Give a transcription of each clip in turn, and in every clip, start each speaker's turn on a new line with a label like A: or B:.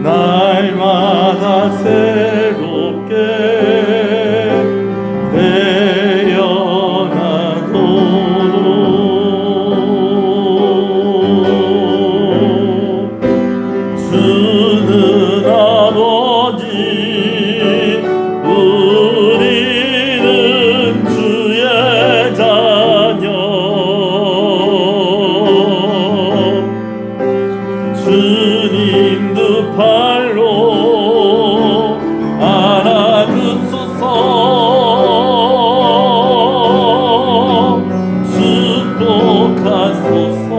A: 날마다 새롭게 태어나도록 주는 아버지 우리는 주의 자녀 주님 두 팔로 안아주소서 축복하소서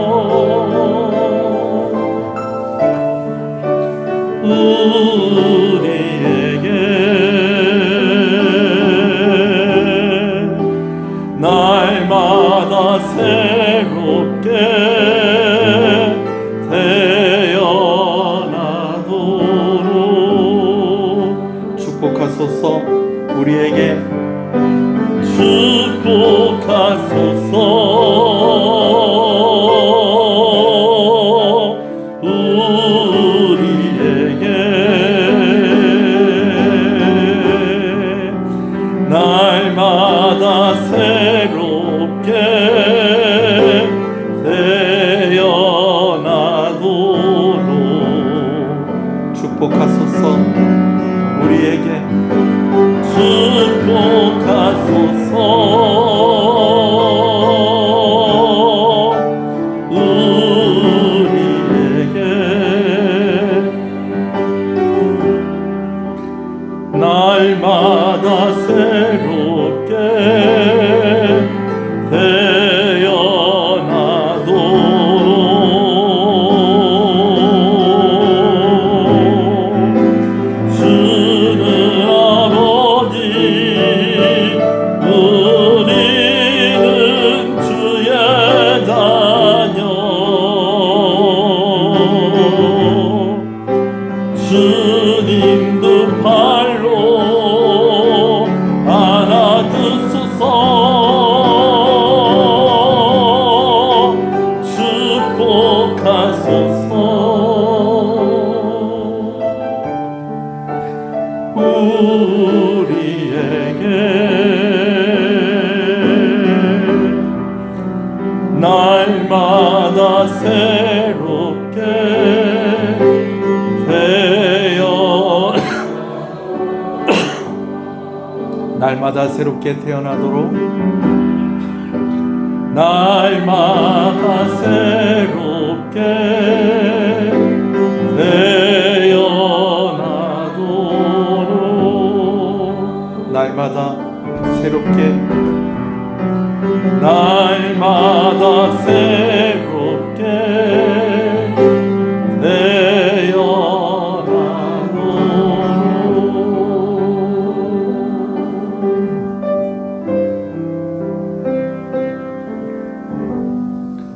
A: 우리에게 날마다 새롭게 태어나도록 축복하소서 우리에게 축복하소서 우리에게 날마다 새롭게 태어나도록 축복하소서 우리에게 축복하소서 우리에게 날마다 새롭게 태어나도록 주는 아버지 우리는 주의 자녀 주님 두 팔로 안아주소서 축복하소서 우리에게 날마다 새롭게 날마다 새롭게 태어나도록 날마다 새롭게 태어나도록 날마다 새롭게 날마다 새롭게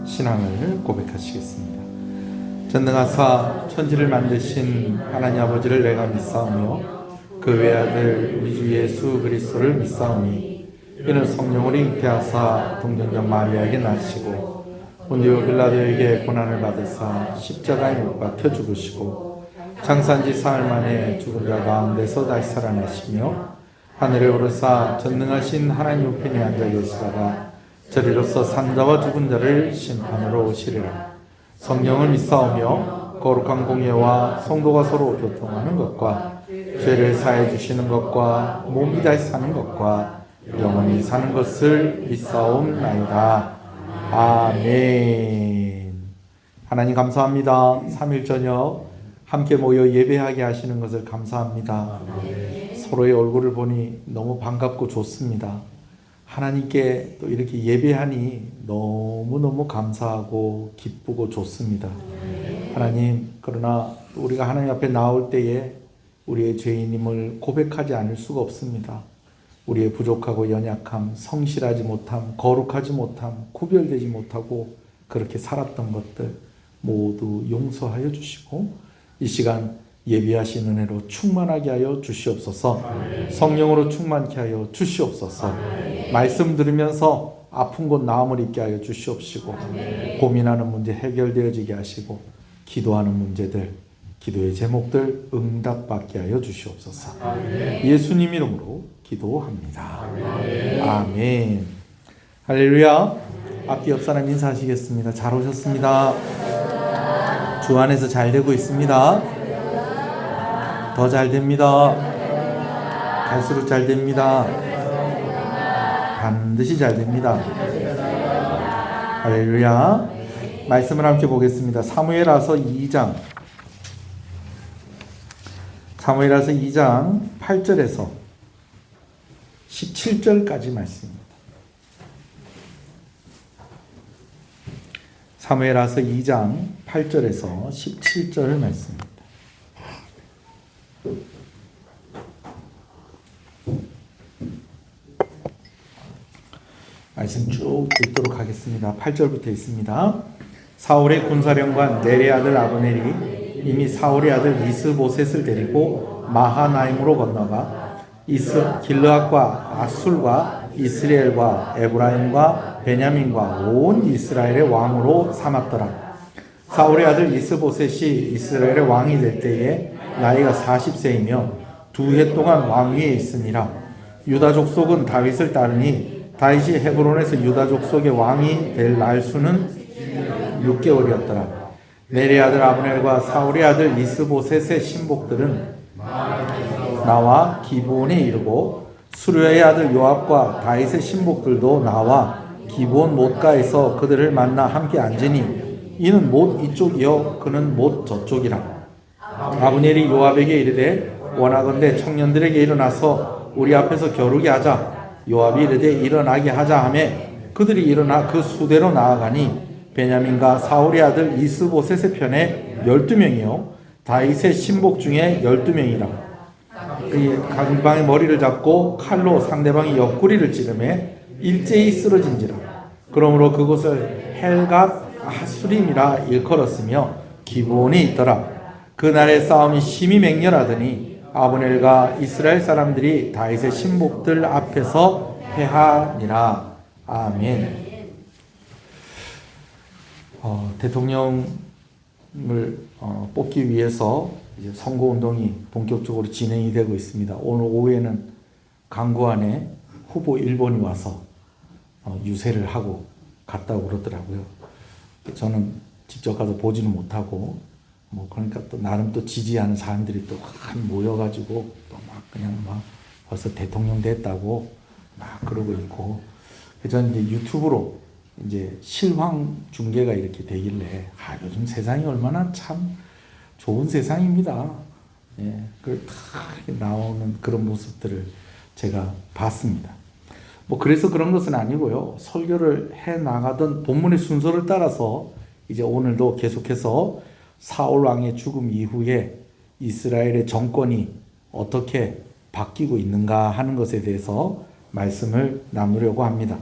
A: 신앙을 고백하시겠습니다. 전능하사 천지를 만드신 하나님 아버지를 내가 믿사오며 그 외아들 우리 주 예수 그리스도를 믿사오니 이는 성령으로 잉태하사 동정녀 마리아에게 나시고 본디오 빌라도에게 고난을 받으사 십자가에 못 박혀 죽으시고 장사한 지 사흘 만에 죽은 자 가운데서 다시 살아나시며 하늘에 오르사 전능하신 하나님 우편에 앉아 계시다가 저리로서 산자와 죽은 자를 심판으로 오시리라. 성령을 믿사오며 거룩한 공예와 성도가 서로 교통하는 것과 죄를 사해 주시는 것과 몸이 다시 사는 것과 영원히 사는 것을 믿사옵나이다. 아멘. 하나님 감사합니다. 3일 저녁 함께 모여 예배하게 하시는 것을 감사합니다. 서로의 얼굴을 보니 너무 반갑고 좋습니다. 하나님께 또 이렇게 예배하니 너무너무 감사하고 기쁘고 좋습니다. 하나님, 그러나 우리가 하나님 앞에 나올 때에 우리의 죄인임을 고백하지 않을 수가 없습니다. 우리의 부족하고 연약함, 성실하지 못함, 거룩하지 못함, 구별되지 못하고 그렇게 살았던 것들 모두 용서하여 주시고 이 시간 예비하신 은혜로 충만하게 하여 주시옵소서. 성령으로 충만케 하여 주시옵소서. 말씀 들으면서 아픈 곳 나음을 입게 하여 주시옵시고, 고민하는 문제 해결되어지게 하시고, 기도하는 문제들, 기도의 제목들 응답받게 하여 주시옵소서. 예수님 이름으로 기도합니다. 아멘. 할렐루야. 앞뒤 옆 사람 인사하시겠습니다. 잘 오셨습니다. 주 안에서 잘 되고 있습니다. 더 잘 됩니다. 갈수록 잘 됩니다. 반드시 잘 됩니다. 할렐루야. 말씀을 함께 보겠습니다. 사무엘하서 2장 8절에서 17절까지 말씀입니다. 사무엘하서 2장 8절에서 17절 말씀입니다. 말씀 쭉 읽도록 하겠습니다. 8절부터 있습니다. 사울의 군사령관 넬의 아들 아브넬이 이미 사울의 아들 이스보셋을 데리고 마하나임으로 건너가 길르앗과 아술과 이스라엘과 에브라임과 베냐민과 온 이스라엘의 왕으로 삼았더라. 사울의 아들 이스보셋이 이스라엘의 왕이 될 때에 나이가 40세이며 2해 동안 왕위에 있으니라. 유다 족속은 다윗을 따르니 다윗이 헤브론에서 유다 족속의 왕이 될 날수는 6개월이었더라. 넬의 아들 아브넬과 사울의 아들 이스보셋의 신복들은 나와 기브온에 이르고 수르야의 아들 요압과 다윗의 신복들도 나와 기브온 못가에서 그들을 만나 함께 앉으니 이는 못 이쪽이요 그는 못 저쪽이라. 아브넬이 요압에게 이르되 원하건대 청년들에게 일어나서 우리 앞에서 겨루게 하자. 요압이 이르되 일어나게 하자 하며 그들이 일어나 그 수대로 나아가니 베냐민과 사울의 아들 이스보셋의 편에 12명이요 다윗의 신복 중에 12명이라. 강방의 머리를 잡고 칼로 상대방의 옆구리를 찌르매 일제히 쓰러진지라. 그러므로 그곳을 헬갓 하수림이라 일컬었으며 기브온이 있더라. 그날의 싸움이 심히 맹렬하더니 아브넬과 이스라엘 사람들이 다윗의 신복들 앞에서 패하니라. 아멘. 대통령을 뽑기 위해서 이제 선거운동이 본격적으로 진행이 되고 있습니다. 오늘 오후에는 강구안에 후보 1번이 와서 유세를 하고 갔다고 그러더라고요. 저는 직접 가서 보지는 못하고 그러니까 또 나름 또 지지하는 사람들이 또 모여가지고 또 막 그냥 막 벌써 대통령 됐다고 막 그러고 있고, 저는 이제 유튜브로 이제 실황 중계가 이렇게 되길래 요즘 세상이 얼마나 참 좋은 세상입니다. 예, 나오는 그런 모습들을 제가 봤습니다. 그래서 그런 것은 아니고요. 설교를 해 나가던 본문의 순서를 따라서 이제 오늘도 계속해서 사울 왕의 죽음 이후에 이스라엘의 정권이 어떻게 바뀌고 있는가 하는 것에 대해서 말씀을 나누려고 합니다.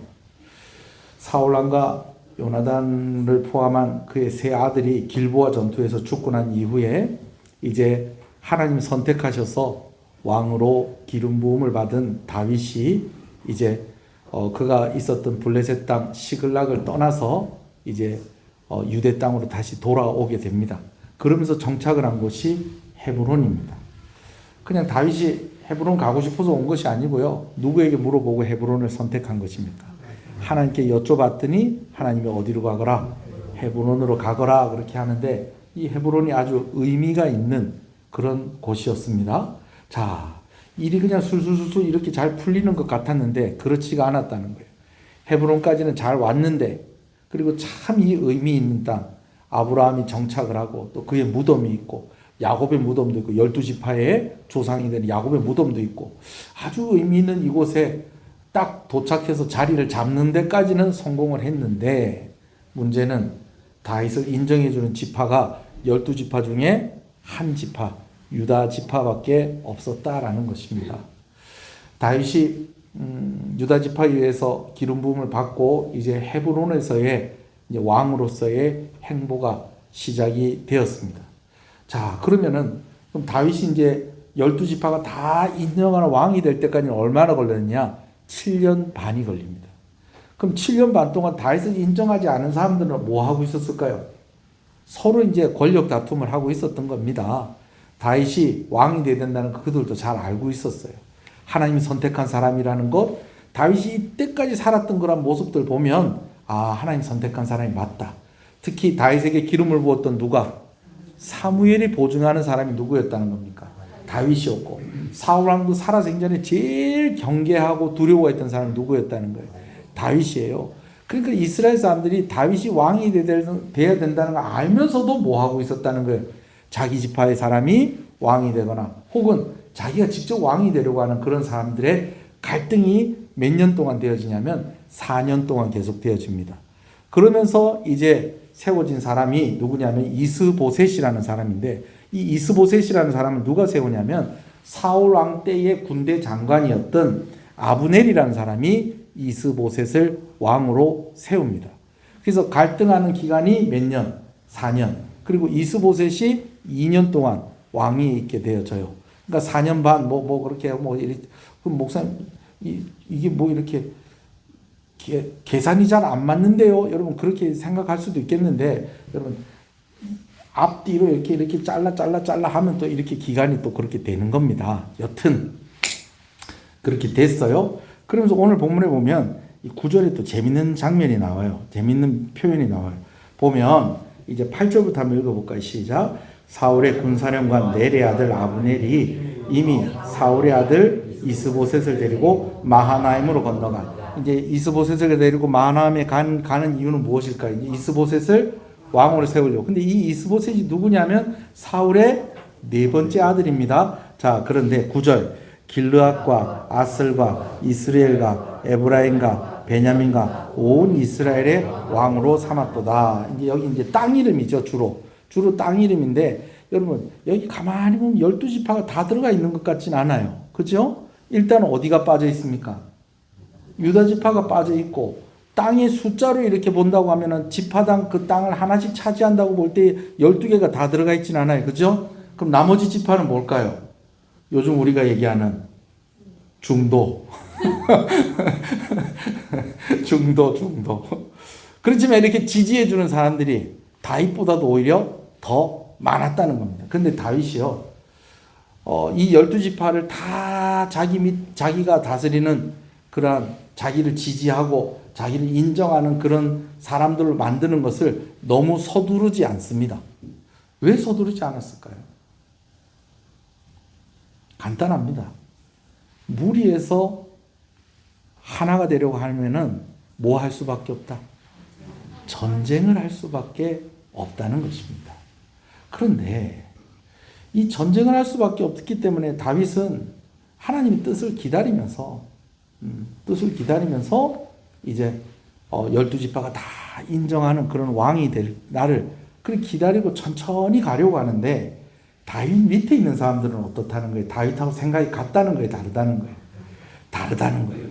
A: 사울 왕과 요나단을 포함한 그의 세 아들이 길보아 전투에서 죽고 난 이후에 이제 하나님 선택하셔서 왕으로 기름 부음을 받은 다윗이 이제 그가 있었던 블레셋 땅 시글락을 떠나서 이제 유대 땅으로 다시 돌아오게 됩니다. 그러면서 정착을 한 곳이 헤브론입니다. 그냥 다윗이 헤브론 가고 싶어서 온 것이 아니고요. 누구에게 물어보고 헤브론을 선택한 것입니까? 하나님께 여쭤봤더니 하나님이 어디로 가거라? 헤브론으로 가거라 그렇게 하는데, 이 헤브론이 아주 의미가 있는 그런 곳이었습니다. 자, 일이 그냥 술술술술 이렇게 잘 풀리는 것 같았는데 그렇지가 않았다는 거예요. 헤브론까지는 잘 왔는데, 그리고 참 이 의미 있는 땅, 아브라함이 정착을 하고 또 그의 무덤이 있고 야곱의 무덤도 있고 12지파의 조상이 된 야곱의 무덤도 있고 아주 의미 있는 이곳에 딱 도착해서 자리를 잡는 데까지는 성공을 했는데, 문제는 다윗을 인정해주는 지파가 12지파 중에 한 지파, 유다 지파밖에 없었다라는 것입니다. 다윗이 유다 지파에 의해서 기름 부음을 받고 이제 헤브론에서의 이제 왕으로서의 행보가 시작이 되었습니다. 자, 그러면은 그럼 다윗이 이제 12지파가 다 인정하는 왕이 될 때까지는 얼마나 걸렸느냐? 7년 반이 걸립니다. 그럼 7년 반 동안 다윗을 인정하지 않은 사람들은 뭐 하고 있었을까요? 서로 이제 권력 다툼을 하고 있었던 겁니다. 다윗이 왕이 돼야 된다는 거 그들도 잘 알고 있었어요. 하나님이 선택한 사람이라는 것, 다윗이 이때까지 살았던 그런 모습들 보면 하나님 선택한 사람이 맞다. 특히 다윗에게 기름을 부었던 누가? 사무엘이 보증하는 사람이 누구였다는 겁니까? 다윗이었고, 사울 왕도 살아생전에 제일 경계하고 두려워했던 사람이 누구였다는 거예요? 다윗이에요. 그러니까 이스라엘 사람들이 다윗이 왕이 돼야 된다는 걸 알면서도 뭐 하고 있었다는 거예요? 자기 지파의 사람이 왕이 되거나 혹은 자기가 직접 왕이 되려고 하는 그런 사람들의 갈등이 몇 년 동안 되어지냐면 4년 동안 계속 되어집니다. 그러면서 이제 세워진 사람이 누구냐면 이스보셋이라는 사람인데, 이 이스보셋이라는 사람은 누가 세우냐면 사울 왕 때의 군대 장관이었던 아브넬이라는 사람이 이스보셋을 왕으로 세웁니다. 그래서 갈등하는 기간이 몇 년? 4년. 그리고 이스보셋이 2년 동안 왕이 있게 되어져요. 그러니까 4년 반 그렇게 이렇게 그럼 목사님 이게 이렇게 계산이 잘 안 맞는데요. 여러분 그렇게 생각할 수도 있겠는데, 여러분 앞뒤로 이렇게 잘라 하면 또 이렇게 기간이 또 그렇게 되는 겁니다. 여튼 그렇게 됐어요. 그러면서 오늘 본문에 보면 이 9절에 또 재밌는 장면이 나와요. 재밌는 표현이 나와요. 보면 이제 8절부터 한번 읽어볼까요? 시작. 사울의 군사령관 넬의 아들 아브넬이 이미 사울의 아들 이스보셋을 데리고 마하나임으로 건너간, 이제 이스보셋을 데리고 마하나임에 가는 이유는 무엇일까요? 이제 이스보셋을 왕으로 세우려고. 근데 이 이스보셋이 누구냐면 사울의 네 번째 아들입니다. 자, 그런데 9절. 길르앗과 아슬과 이스라엘과 에브라임과 베냐민과 온 이스라엘의 왕으로 삼았도다. 이제 여기 이제 땅 이름이죠. 주로 땅 이름인데, 여러분 여기 가만히 보면 12지파가 다 들어가 있는 것 같진 않아요. 그죠? 일단 어디가 빠져 있습니까? 유다 지파가 빠져 있고, 땅의 숫자로 이렇게 본다고 하면은 지파당 그 땅을 하나씩 차지한다고 볼 때 12개가 다 들어가 있진 않아요. 그죠? 그럼 나머지 지파는 뭘까요? 요즘 우리가 얘기하는 중도. 중도. 그렇지만 이렇게 지지해주는 사람들이 다윗보다도 오히려 더 많았다는 겁니다. 근데 다윗이요, 이 12지파를 다 자기가 다스리는 그러한 자기를 지지하고 자기를 인정하는 그런 사람들을 만드는 것을 너무 서두르지 않습니다. 왜 서두르지 않았을까요? 간단합니다. 무리해서 하나가 되려고 하면은 뭐 할 수밖에 없다? 전쟁을 할 수밖에 없다는 것입니다. 그런데 이 전쟁을 할 수밖에 없기 때문에 다윗은 하나님의 뜻을 기다리면서 이제 12지파가 다 인정하는 그런 왕이 될 날을 그렇게 기다리고 천천히 가려고 하는데, 다윗 밑에 있는 사람들은 어떻다는 거예요? 다윗하고 생각이 같다는 거예요? 다르다는 거예요.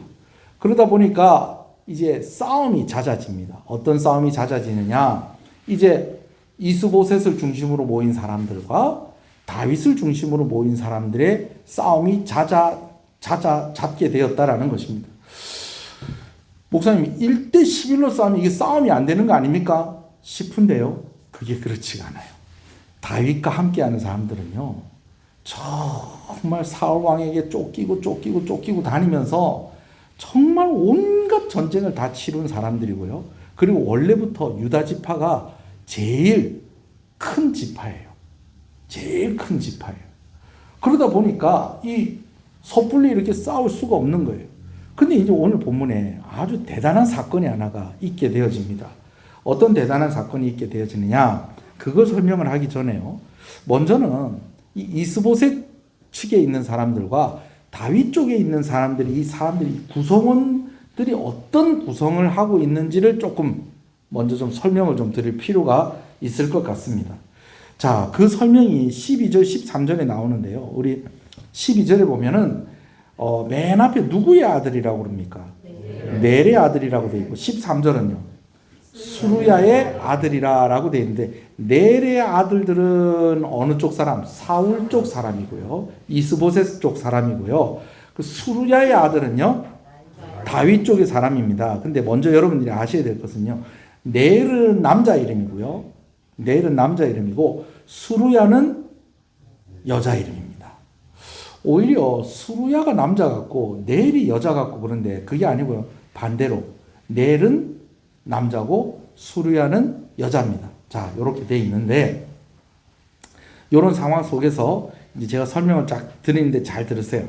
A: 그러다 보니까 이제 싸움이 잦아집니다. 어떤 싸움이 잦아지느냐? 이제 이스보셋을 중심으로 모인 사람들과 다윗을 중심으로 모인 사람들의 싸움이 잦게 되었다라는 것입니다. 목사님 1대 11로 싸우면 이게 싸움이 안 되는 거 아닙니까? 싶은데요. 그게 그렇지가 않아요. 다윗과 함께하는 사람들은요, 정말 사울 왕에게 쫓기고 다니면서 정말 온갖 전쟁을 다 치룬 사람들이고요. 그리고 원래부터 유다 지파가 제일 큰 지파예요. 그러다 보니까 이 섣불리 이렇게 싸울 수가 없는 거예요. 근데 이제 오늘 본문에 아주 대단한 사건이 하나가 있게 되어집니다. 어떤 대단한 사건이 있게 되어지느냐? 그걸 설명을 하기 전에요, 먼저는 이 이스보셋 측에 있는 사람들과 다윗 쪽에 있는 사람들이, 이 사람들이 구성원들이 어떤 구성을 하고 있는지를 조금 먼저 좀 설명을 좀 드릴 필요가 있을 것 같습니다. 자, 그 설명이 12절, 13절에 나오는데요. 우리 12절에 보면은 맨 앞에 누구의 아들이라고 그럽니까? 넬의 아들이라고 되어 있고, 13절은요. 수루야의 아들이라라고 되어 있는데 넬의 아들들은 어느 쪽 사람? 사울 쪽 사람이고요. 이스보셋 쪽 사람이고요. 그 수루야의 아들은요, 다윗 쪽의 사람입니다. 근데 먼저 여러분들이 아셔야 될 것은요, 넬은 남자 이름이고요. 넬은 남자 이름이고 수루야는 여자 이름입니다. 오히려 수루야가 남자 같고 넬이 여자 같고 그런데 그게 아니고요. 반대로 넬은 남자고 수루야는 여자입니다. 자, 이렇게 돼 있는데 이런 상황 속에서 이제 제가 설명을 쫙 드리는데 잘 들으세요.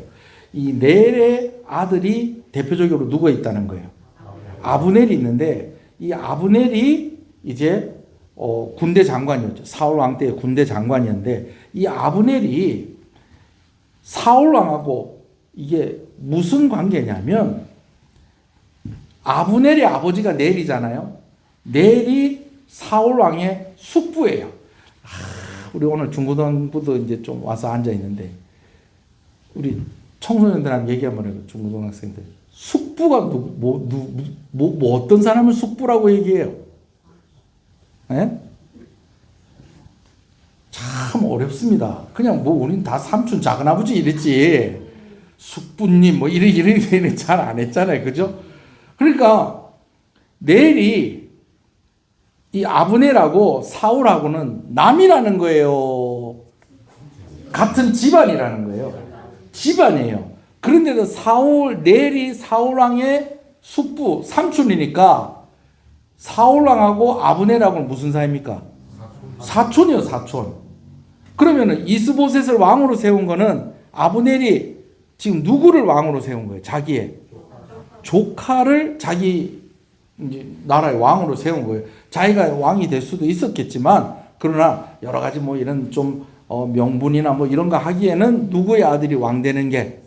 A: 이 넬의 아들이 대표적으로 누가 있다는 거예요. 아브넬이 있는데 이 아브넬이 이제 군대 장관이었죠. 사울 왕 때의 군대 장관이었는데 이 아브넬이 사울 왕하고 이게 무슨 관계냐면 아브넬의 아버지가 넬이잖아요. 넬이 사울 왕의 숙부예요. 우리 오늘 중고등부도 이제 좀 와서 앉아 있는데 우리 청소년들한테 얘기 한번 해요. 중고등학생들. 숙부가 뭐 어떤 사람을 숙부라고 얘기해요? 네? 참 어렵습니다. 그냥 뭐 우린 다 삼촌 작은아버지 이랬지. 숙부님 뭐 이런 잘 안 했잖아요. 그죠? 그러니까 넬이 이 아브넬하고 사울하고는 남이라는 거예요. 같은 집안이라는 거예요. 집안이에요. 그런데도 넬이 사울 왕의 숙부 삼촌이니까 사울 왕하고 아브넬하고는 무슨 사이입니까? 사촌이요, 사촌. 그러면은 이스보셋을 왕으로 세운 거는 아브넬이 지금 누구를 왕으로 세운 거예요? 자기의 조카를 자기 이제 나라의 왕으로 세운 거예요. 자기가 왕이 될 수도 있었겠지만 그러나 여러 가지 뭐 이런 좀 명분이나 뭐 이런 거 하기에는 누구의 아들이 왕 되는 게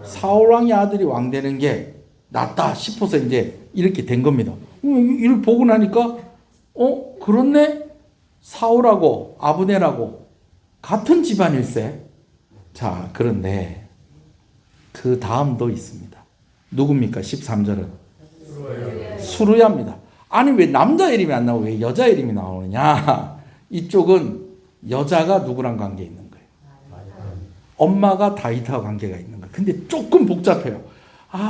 A: 사울 왕의 아들이 왕 되는 게 낫다 싶어서 이제 이렇게 된 겁니다. 이를 보고 나니까 그렇네. 사울하고 아브넬하고 같은 집안일세. 자, 그런데 그 다음도 있습니다. 누굽니까? 13절은 수루야입니다. 아니 왜 남자 이름이 안 나오고 왜 여자 이름이 나오느냐? 이쪽은 여자가 누구랑 관계 있는 거예요. 엄마가 다윗하고 관계가 있는 거예요. 근데 조금 복잡해요.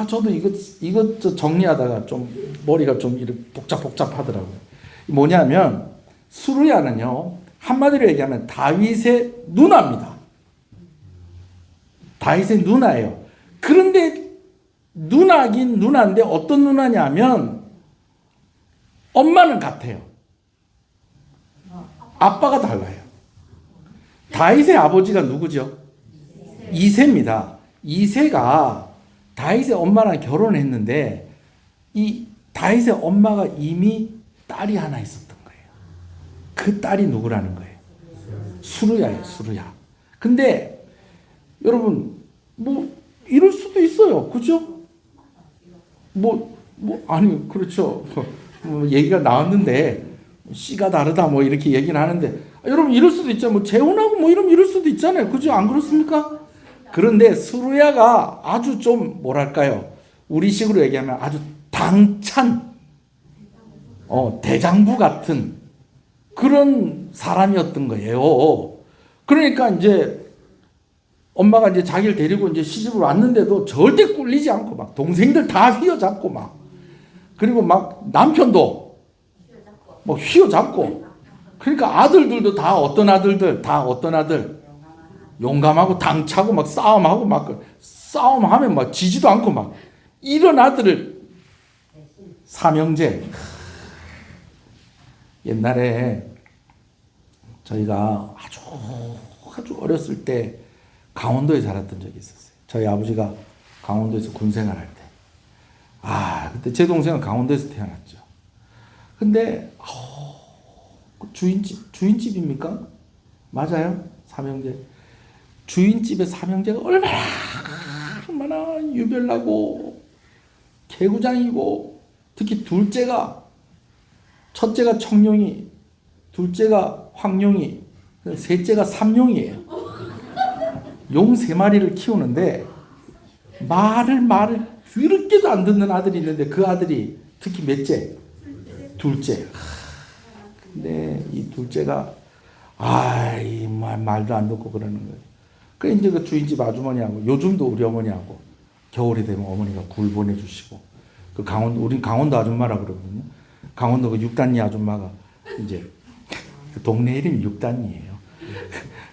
A: 저도 이것 정리하다가 좀 머리가 좀 이렇게 복잡하더라고요. 뭐냐면 수루야는요, 한마디로 얘기하면 다윗의 누나입니다. 다윗의 누나예요. 그런데 누나긴 누나인데 어떤 누나냐면 엄마는 같아요. 아빠가 달라요. 다윗의 아버지가 누구죠? 이새입니다. 이새가 다윗의 엄마랑 결혼했는데 이 다윗의 엄마가 이미 딸이 하나 있었던 거예요. 그 딸이 누구라는 거예요? 수루야예요, 수루야. 근데 여러분 뭐 이럴 수도 있어요. 그죠? 아니 그렇죠. 얘기가 나왔는데 씨가 다르다 뭐 이렇게 얘기를 하는데 여러분 이럴 수도 있죠. 뭐 재혼하고 뭐 이럴 수도 있잖아요. 그죠? 안 그렇습니까? 그런데 수루야가 아주 좀 뭐랄까요? 우리식으로 얘기하면 아주 당찬 대장부 같은 그런 사람이었던 거예요. 그러니까 이제 엄마가 이제 자기를 데리고 이제 시집을 왔는데도 절대 꿀리지 않고 막 동생들 다 휘어잡고 막 그리고 막 남편도 뭐 휘어잡고 그러니까 아들들도 다 어떤 아들 용감하고 당차고 막 싸움하고 막 싸움하면 막 지지도 않고 막 이런 아들을 삼형제. 옛날에 저희가 아주 어렸을 때 강원도에 살았던 적이 있었어요. 저희 아버지가 강원도에서 군 생활할 때. 그때 제 동생은 강원도에서 태어났죠. 근데 주인집입니까? 맞아요. 삼형제. 주인집의 삼형제가 얼마나 유별나고 개구장이고 특히 첫째가 청룡이, 둘째가 황룡이, 셋째가 삼룡이에요. 용 3마리를 키우는데 말을 더럽게도 안 듣는 아들이 있는데 그 아들이 특히 몇째? 둘째. 근데 이 둘째가 이 말도 안 듣고 그러는 거예요. 그래 이제 그 주인집 아주머니하고 요즘도 우리 어머니하고 겨울이 되면 어머니가 굴 보내주시고 그 우린 강원도 아줌마라 그러거든요. 강원도 그 육단리 아줌마가 이제 그 동네 이름이 육단리예요.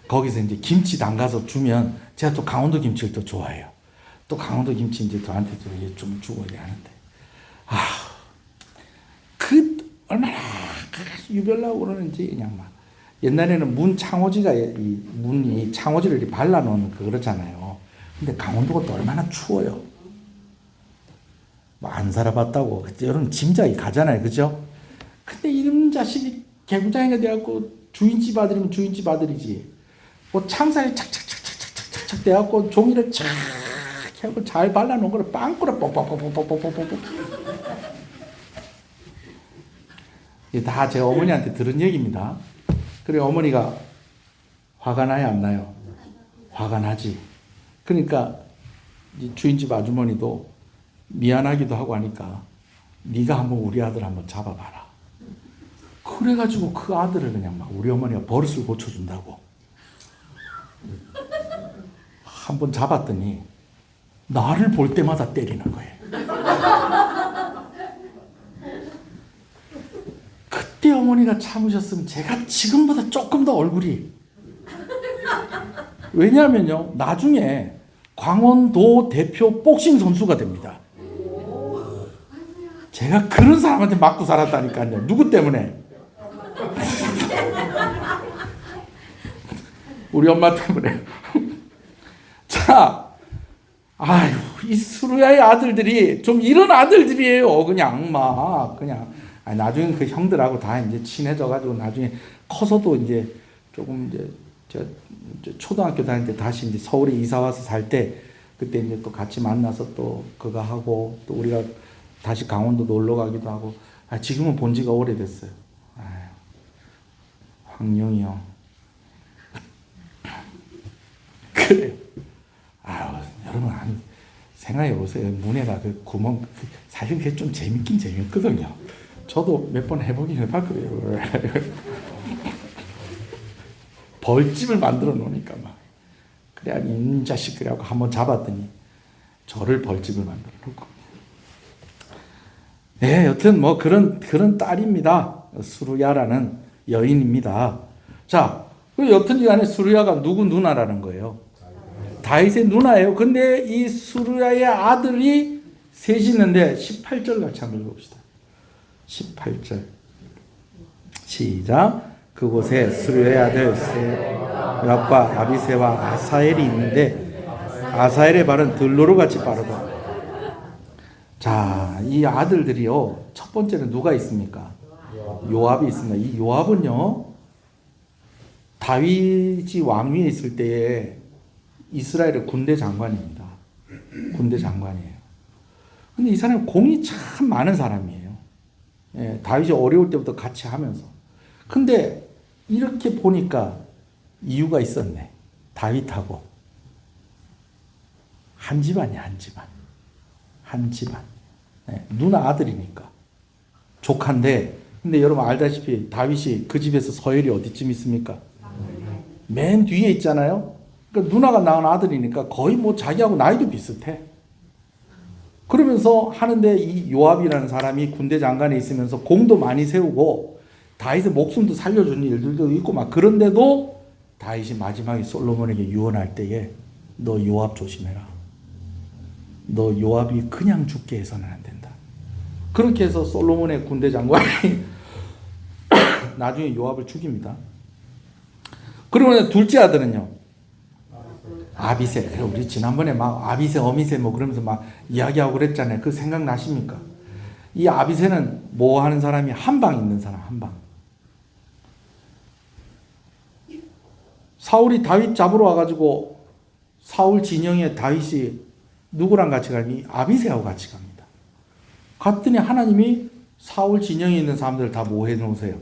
A: 거기서 이제 김치 담가서 주면 제가 또 강원도 김치를 또 좋아해요. 또 강원도 김치 이제 저한테 좀 주고 하는데 얼마나 유별나고 그러는지 그냥 막 옛날에는 문 창호지가 이 창호지를 이렇게 발라놓은 그렇잖아요. 근데 강원도가 또 얼마나 추워요. 뭐 안 살아봤다고 그때 여러분 짐작이 가잖아요, 그죠? 근데 이런 자식이 개구장이가 돼갖고 주인집 아들이면 주인집 아들이지. 뭐 창살이 착착착착착착 돼갖고 종이를 착 하고 잘 발라놓은 거를 빵꾸를 뽕뽕뽕뽕뽕뽕뽕뽕. 이게 다 제 어머니한테 들은 얘기입니다. 그래 어머니가 화가 나요, 안 나요? 화가 나지. 그러니까 주인집 아주머니도 미안하기도 하고 하니까 네가 한번 우리 아들 한번 잡아봐라. 그래가지고 그 아들을 그냥 막 우리 어머니가 버릇을 고쳐준다고 한번 잡았더니 나를 볼 때마다 때리는 거예요. 그때 어머니가 참으셨으면 제가 지금보다 조금 더 얼굴이, 왜냐하면요 나중에 강원도 대표 복싱 선수가 됩니다. 제가 그런 사람한테 맞고 살았다니까요. 누구 때문에? 우리 엄마 때문에. 자, 이 수루야의 아들들이 좀 이런 아들들이에요. 그냥 나중에 그 형들하고 다 이제 친해져가지고 나중에 커서도 이제 조금 이제 초등학교 다닐 때 다시 이제 서울에 이사 와서 살 때 그때 이제 또 같이 만나서 또 그거 하고 또 우리가 다시 강원도 놀러 가기도 하고. 지금은 본 지가 오래됐어요. 황룡이 형. 그래요. 여러분 생각해 보세요. 문에다 그 구멍, 사실 그게 좀 재밌긴 재밌거든요. 저도 몇 번 해보긴 해봤거든요. 벌집을 만들어 놓으니까 막 그래야 이 자식 그래갖고 한번 잡았더니 저를 벌집을 만들어 놓고. 네, 여튼 뭐 그런 딸입니다. 수루야라는 여인입니다. 자, 여튼 간에 수루야가 누구 누나라는 거예요? 다윗의 누나예요. 근데 이 수루야의 아들이 셋이 있는데 18절 같이 한번 읽어봅시다. 18절 시작. 그곳에 수루야의 아들 요압과 아비새와 아사엘이 있는데 아사엘의 발은 들로로 같이 빠르다. 자, 이 아들들이요. 첫 번째는 누가 있습니까? 요압이 있습니다. 이 요압은요. 다윗이 왕위에 있을 때에 이스라엘의 군대 장관입니다. 군대 장관이에요. 근데 이 사람은 공이 참 많은 사람이에요. 다윗이 어려울 때부터 같이 하면서. 근데 이렇게 보니까 이유가 있었네. 다윗하고 한 집안이야, 한 집안. 한 집안. 누나 아들이니까. 조카인데, 근데 여러분 알다시피 다윗이 그 집에서 서열이 어디쯤 있습니까? 맨 뒤에 있잖아요. 그러니까 누나가 낳은 아들이니까 거의 뭐 자기하고 나이도 비슷해. 그러면서 하는데 이 요압이라는 사람이 군대 장관에 있으면서 공도 많이 세우고 다윗의 목숨도 살려주는 일들도 있고 막 그런데도 다윗이 마지막에 솔로몬에게 유언할 때에 너 요압 조심해라. 너 요압이 그냥 죽게 해서는 안 된다. 그렇게 해서 솔로몬의 군대 장관이 나중에 요압을 죽입니다. 그리고 둘째 아들은요. 아비새. 그래 우리 지난번에 막 아비새, 어미새 뭐 그러면서 막 이야기하고 그랬잖아요. 그 생각나십니까? 이 아비새는 뭐 하는 사람이 한방 있는 사람, 한방. 사울이 다윗 잡으러 와가지고 사울 진영에 다윗이 누구랑 같이 가니? 아비새하고 같이 갑니다. 갔더니 하나님이 사울 진영에 있는 사람들을 다 뭐 해놓으세요?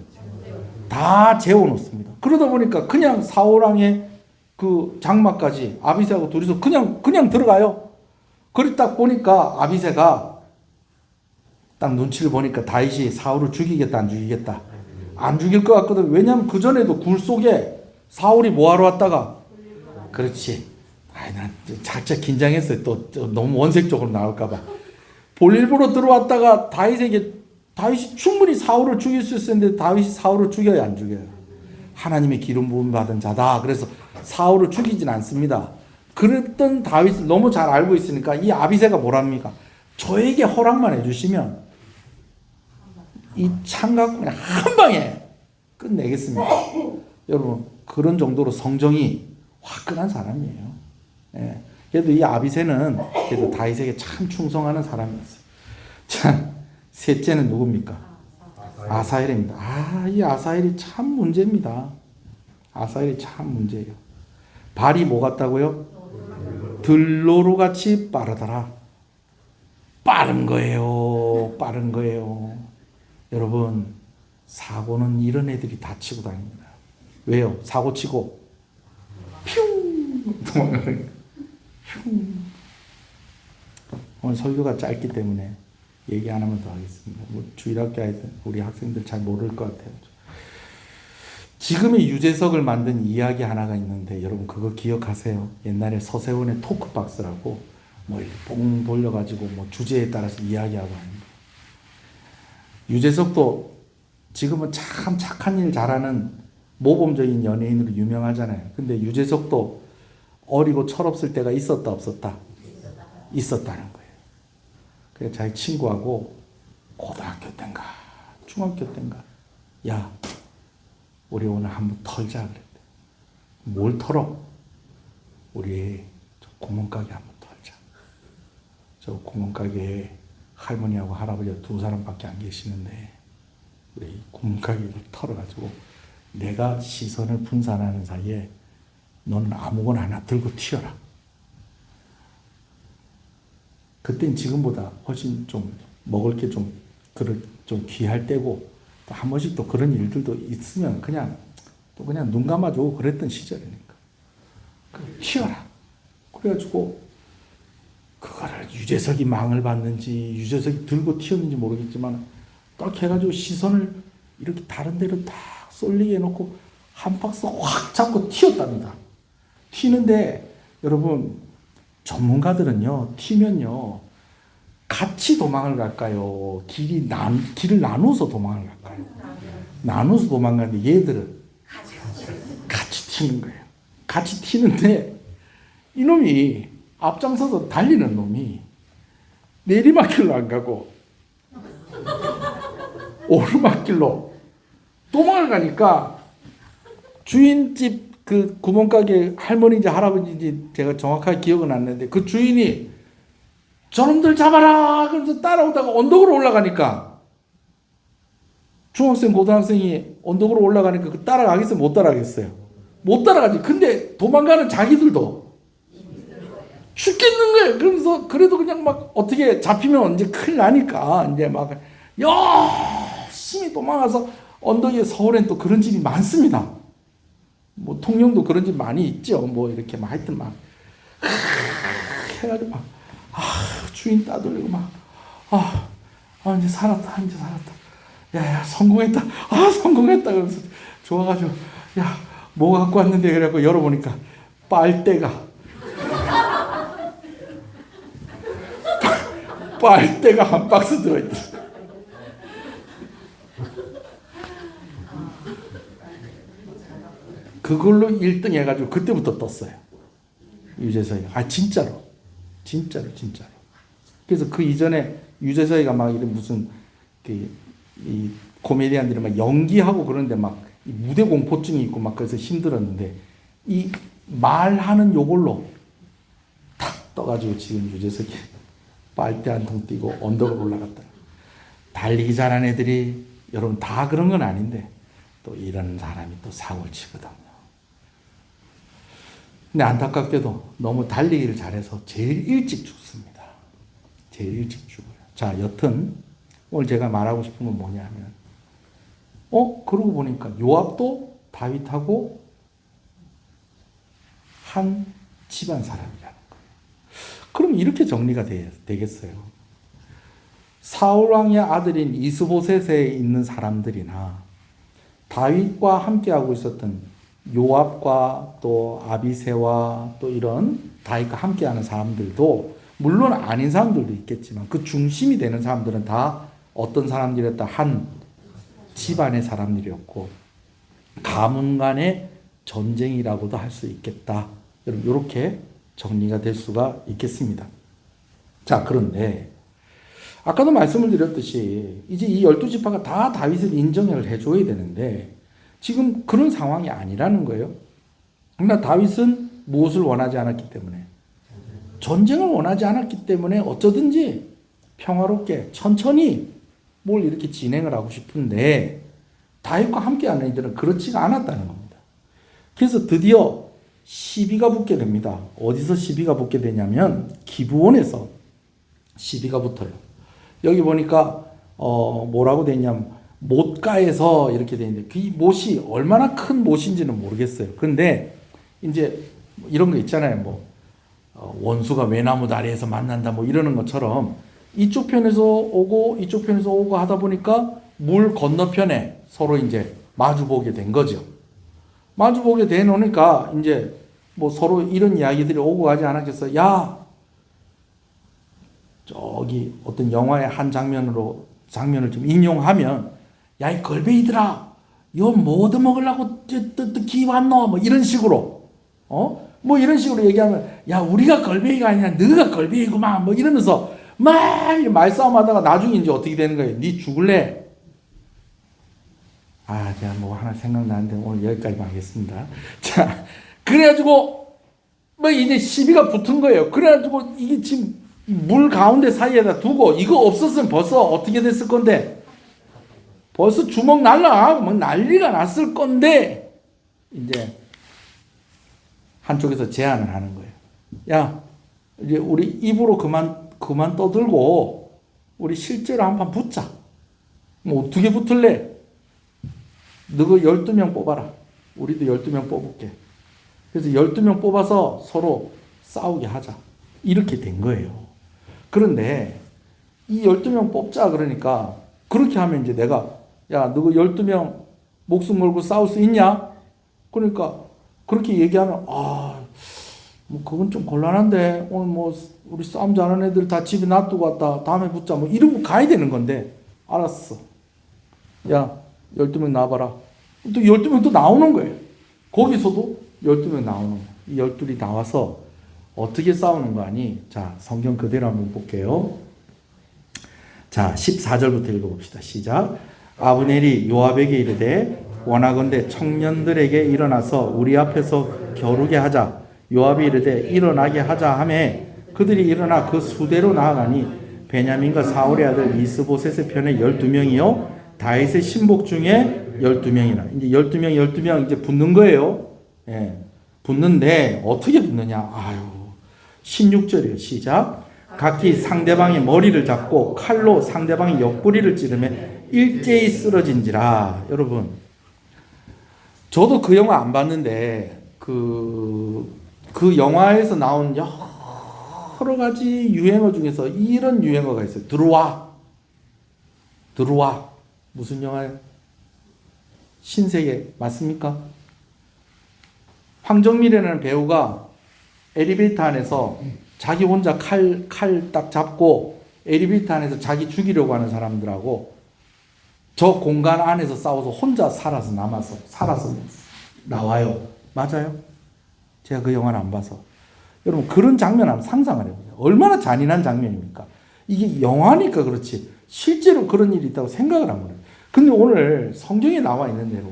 A: 다 재워놓습니다. 그러다 보니까 그냥 사울왕의 그 장막까지 아비새하고 둘이서 그냥 들어가요. 그리 딱 보니까 아비새가 딱 눈치를 보니까 다윗이 사울을 죽이겠다 안 죽이겠다? 안 죽일 것 같거든. 왜냐하면 그전에도 굴 속에 사울이 뭐하러 왔다가 그렇지. 난 자체 긴장했어요. 또 너무 원색적으로 나올까봐. 볼일보러 들어왔다가 다윗이 충분히 사울을 죽일 수 있었는데 다윗이 사울을 죽여야 안 죽여요? 하나님의 기름 부음 받은 자다. 그래서 사울을 죽이진 않습니다. 그랬던 다윗을 너무 잘 알고 있으니까 이 아비새가 뭐랍니까? 저에게 허락만 해주시면 이 창 갖고 그냥 한 방에 끝내겠습니다. 여러분 그런 정도로 성정이 화끈한 사람이에요. 예. 그래도 이 아비새는 그래도 다윗에게 참 충성하는 사람이었어요. 자, 셋째는 누굽니까? 아사엘입니다. 이 아사엘이 참 문제입니다. 아사엘이 참 문제예요. 발이 뭐 같다고요? 들로로 같이 빠르더라. 빠른 거예요. 빠른 거예요. 여러분 사고는 이런 애들이 다 치고 다닙니다. 왜요? 사고 치고 퓨 도망가는 거예요. 오늘 설교가 짧기 때문에 얘기 하나만 더 하겠습니다. 주일학교에 우리 학생들 잘 모를 것 같아요. 지금의 유재석을 만든 이야기 하나가 있는데 여러분 그거 기억하세요? 옛날에 서세원의 토크박스라고 뭐 이렇게 뽕 돌려가지고 뭐 주제에 따라서 이야기하고 하는 거. 유재석도 지금은 참 착한 일 잘하는 모범적인 연예인으로 유명하잖아요. 근데 유재석도 어리고 철없을 때가 있었다 없었다? 있었다는 거예요. 그래서 자기 친구하고 고등학교 때인가 중학교 때인가 야 우리 오늘 한번 털자 그랬대. 뭘 털어? 우리 저 구멍가게 한번 털자. 저 구멍가게에 할머니하고 할아버지가 두 사람밖에 안 계시는데 우리 구멍가게를 털어가지고 내가 시선을 분산하는 사이에 너는 아무거나 하나 들고 튀어라. 그땐 지금보다 훨씬 좀 먹을 게 좀 귀할 때고 또 한 번씩 또 그런 일들도 있으면 그냥 눈 감아주고 그랬던 시절이니까. 튀어라. 그래가지고 그거를 유재석이 망을 봤는지 유재석이 들고 튀었는지 모르겠지만 딱 해가지고 시선을 이렇게 다른 데로 딱 쏠리게 해놓고 한 박스 확 잡고 튀었답니다. 튀는데 여러분 전문가들은요 튀면요 같이 도망을 갈까요? 길을 나누어서 도망을 갈까요? 나누어서 도망가는데 얘들은 같이 튀는 거예요. 같이 튀는데 이놈이 앞장서서 달리는 놈이 내리막길로 안 가고 오르막길로 도망을 가니까 주인집 그 구멍가게 할머니인지 할아버지인지 제가 정확하게 기억은 안 나는데 그 주인이 저놈들 잡아라 그러면서 따라오다가 언덕으로 올라가니까 중학생 고등학생이 언덕으로 올라가니까 그 따라가겠어요? 못 따라가겠어요? 못 따라가지. 근데 도망가는 자기들도 죽겠는 거예요. 그러면서 그래도 그냥 막 어떻게 잡히면 이제 큰일 나니까 이제 막 열심히 도망가서 언덕에 서울엔 또 그런 집이 많습니다. 뭐 통영도 그런 집 많이 있죠. 뭐 이렇게 막 하여튼 막 해가지고 막 주인 따돌리고 막 이제 살았다. 야 성공했다. 성공했다. 그러면서 좋아가지고 야 뭐 갖고 왔는데 그래갖고 열어보니까 빨대가 한 박스 들어있다. 그걸로 1등 해가지고 그때부터 떴어요. 유재석이. 진짜로. 그래서 그 이전에 유재석이가 막 이런 무슨 이 코미디언들이 막 연기하고 그러는데 막 무대 공포증이 있고 막 그래서 힘들었는데 이 말하는 요걸로 탁 떠가지고 지금 유재석이 빨대 한 통 띄고 언덕을 올라갔다. 달리기 잘하는 애들이 여러분 다 그런 건 아닌데 또 이런 사람이 또 사고를 치거든요. 근데 안타깝게도 너무 달리기를 잘해서 제일 일찍 죽습니다. 제일 일찍 죽어요. 자, 여튼 오늘 제가 말하고 싶은 건 뭐냐면 그러고 보니까 요압도 다윗하고 한 집안 사람이라는 거예요. 그럼 이렇게 정리가 되겠어요. 사울 왕의 아들인 이스보셋에 있는 사람들이나 다윗과 함께하고 있었던 요압과 또 아비새와 또 이런 다윗과 함께하는 사람들도 물론 아닌 사람들도 있겠지만 그 중심이 되는 사람들은 다 어떤 사람들이었다? 한 집안의 사람들이었고 가문 간의 전쟁이라고도 할 수 있겠다. 여러분 이렇게 정리가 될 수가 있겠습니다. 자, 그런데 아까도 말씀을 드렸듯이 이제 이 12지파가 다 다윗을 인정을 해줘야 되는데 지금 그런 상황이 아니라는 거예요. 그러나 다윗은 무엇을 원하지 않았기 때문에? 전쟁을 원하지 않았기 때문에 어쩌든지 평화롭게 천천히 뭘 이렇게 진행을 하고 싶은데 다윗과 함께하는 이들은 그렇지가 않았다는 겁니다. 그래서 드디어 시비가 붙게 됩니다. 어디서 시비가 붙게 되냐면 기브온에서 시비가 붙어요. 여기 보니까 뭐라고 돼 있냐면 못가에서 이렇게 돼 있는데 그 못이 얼마나 큰 못인지는 모르겠어요. 그런데 이제 이런 거 있잖아요. 뭐 원수가 외나무 다리에서 만난다 뭐 이러는 것처럼 이쪽 편에서 오고 이쪽 편에서 오고 하다 보니까 물 건너편에 서로 이제 마주보게 된 거죠. 마주보게 돼 놓으니까 이제 뭐 서로 이런 이야기들이 오고 가지 않았겠어요. 야, 저기 어떤 영화의 한 장면을 좀 인용하면 야, 이 걸베이들아, 요 뭐 얻어먹으려고 기 왔노? 뭐 이런 식으로 뭐 이런 식으로 얘기하면 야, 우리가 걸베이가 아니라 너가 걸베이구만 뭐 이러면서 막 말싸움하다가 나중에 이제 어떻게 되는 거예요? 니 죽을래? 아, 제가 뭐 하나 생각나는데 오늘 여기까지만 하겠습니다. 자, 그래가지고 뭐 이제 시비가 붙은 거예요. 그래가지고 이게 지금 물 가운데 사이에다 두고 이거 없었으면 벌써 어떻게 됐을 건데? 벌써 주먹 날라 뭐 난리가 났을 건데 이제 한쪽에서 제안을 하는 거예요. 야, 이제 우리 입으로 그만 떠들고 우리 실제로 한판 붙자. 뭐 어떻게 붙을래? 너가 12명 뽑아라. 우리도 12명 뽑을게. 그래서 12명 뽑아서 서로 싸우게 하자. 이렇게 된 거예요. 그런데 이 12명 뽑자 그러니까 그렇게 하면 이제 내가 야, 너가 12명 목숨 걸고 싸울 수 있냐? 그러니까 그렇게 얘기하면 뭐 그건 좀 곤란한데 오늘 뭐 우리 싸움 잘하는 애들 다 집에 놔두고 왔다. 다음에 붙자. 뭐 이러고 가야 되는 건데 알았어. 야, 12명 나와봐라. 또 12명 또 나오는 거예요. 거기서도 12명 나오는 거예요. 이 12이 나와서 어떻게 싸우는 거 아니? 자, 성경 그대로 한번 볼게요. 자, 14절부터 읽어봅시다. 시작. 아브넬이 요압에게 이르되 원하건대 청년들에게 일어나서 우리 앞에서 겨루게 하자. 요압이 이르되 일어나게 하자 하매 그들이 일어나 그 수대로 나아가니 베냐민과 사울의 아들 이스보셋의 편에 12명이요 다윗의 신복 중에 12명이나 이제 12명 이제 붙는 거예요. 예. 붙는데 어떻게 붙느냐? 16절이에요. 시작. 각기 상대방의 머리를 잡고 칼로 상대방의 옆구리를 찌르며 일제히 쓰러진지라. 여러분, 저도 그 영화 안 봤는데 그 영화에서 나온 여러 가지 유행어 중에서 이런 유행어가 있어요. 들어와. 무슨 영화예요? 신세계 맞습니까? 황정민이라는 배우가 엘리베이터 안에서 자기 혼자 칼 딱 잡고 엘리베이터 안에서 자기 죽이려고 하는 사람들하고 저 공간 안에서 싸워서 혼자 살아서 나와요. 맞아요? 제가 그 영화를 안 봐서. 여러분 그런 장면 한번 상상을 해보세요. 얼마나 잔인한 장면입니까? 이게 영화니까 그렇지 실제로 그런 일이 있다고 생각을 한 거예요. 근데 오늘 성경에 나와 있는 대로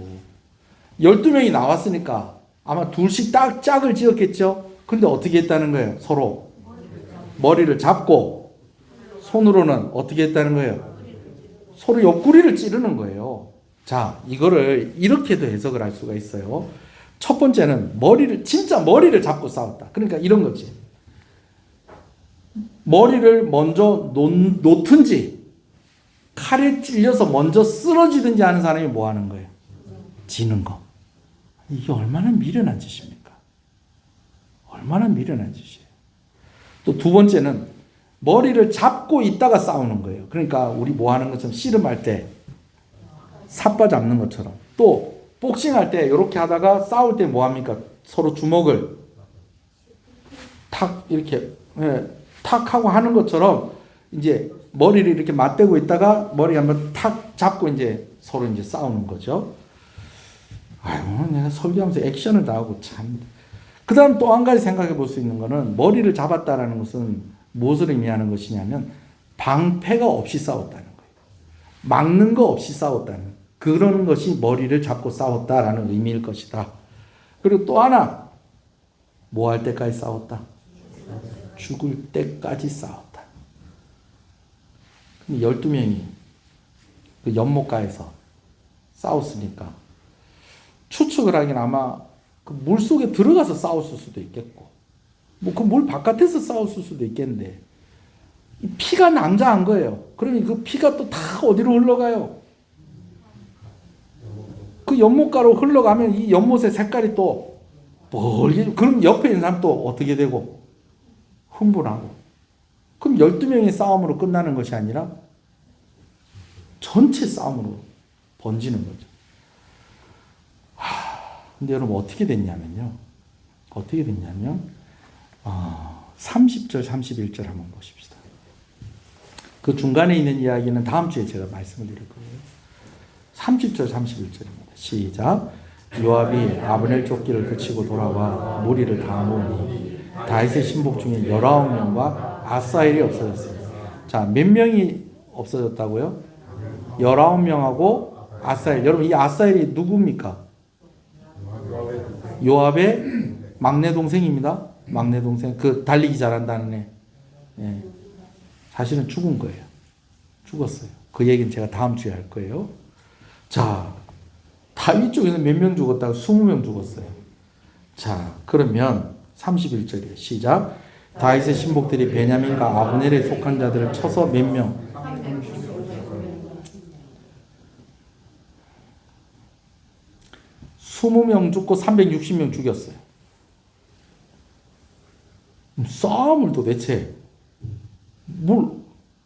A: 12명이 나왔으니까 아마 둘씩 짝을 지었겠죠? 근데 어떻게 했다는 거예요? 서로 머리를 잡고 손으로는 어떻게 했다는 거예요? 서로 옆구리를 찌르는 거예요. 자, 이거를 이렇게도 해석을 할 수가 있어요. 첫 번째는 진짜 머리를 잡고 싸웠다. 그러니까 이런 거지. 머리를 먼저 놓든지 칼에 찔려서 먼저 쓰러지든지 하는 사람이 뭐 하는 거예요? 지는 거. 이게 얼마나 미련한 짓입니까? 얼마나 미련한 짓이에요. 또 두 번째는 머리를 잡고 있다가 싸우는 거예요. 그러니까 우리 뭐 하는 것처럼 씨름할 때 삿바 잡는 것처럼, 또 복싱할 때 이렇게 하다가 싸울 때 뭐 합니까? 서로 주먹을 탁 이렇게 탁 하고 하는 것처럼 이제 머리를 이렇게 맞대고 있다가 머리 한번 탁 잡고 이제 서로 이제 싸우는 거죠. 오늘 내가 설교하면서 액션을 다 하고 참. 그 다음 또 한 가지 생각해 볼 수 있는 거는, 머리를 잡았다라는 것은 무엇을 의미하는 것이냐면 방패가 없이 싸웠다는 거예요. 막는 거 없이 싸웠다는, 그런 것이 머리를 잡고 싸웠다라는 의미일 것이다. 그리고 또 하나, 뭐 할 때까지 싸웠다? 죽을 때까지 싸웠다. 12명이 그 연못가에서 싸웠으니까 추측을 하긴 아마 그 물 속에 들어가서 싸웠을 수도 있겠고, 뭐 그 물 바깥에서 싸웠을 수도 있겠는데, 이 피가 낭자한 거예요. 그러면 그 피가 또 다 어디로 흘러가요? 그 연못가로 흘러가면 이 연못의 색깔이 또 멀리, 그럼 옆에 있는 사람 또 어떻게 되고? 흥분하고. 그럼 12명의 싸움으로 끝나는 것이 아니라 전체 싸움으로 번지는 거죠. 근데 여러분 어떻게 됐냐면요. 30절, 31절 한번 보십시다. 그 중간에 있는 이야기는 다음 주에 제가 말씀을 드릴 거예요. 30절, 31절입니다. 시작. 요압이 아브넬 쫓기를 그치고 돌아와 무리를 다 모으니 다윗의 신복 중에 19명과 아사엘이 없어졌습니다. 자, 몇 명이 없어졌다고요? 19명하고 아사엘. 여러분 이 아사엘이 누굽니까? 요압의 막내 동생입니다. 막내 동생. 그 달리기 잘한다는 애. 예. 사실은 죽은 거예요. 죽었어요. 그 얘기는 제가 다음 주에 할 거예요. 자, 다윗 쪽에서 몇 명 죽었다고? 20명 죽었어요. 자, 그러면 31절이에요. 시작. 다윗의 신복들이 베냐민과 아브넬에 속한 자들을 쳐서 몇 명? 20명 죽고 360명 죽였어요. 싸움을 도대체 뭘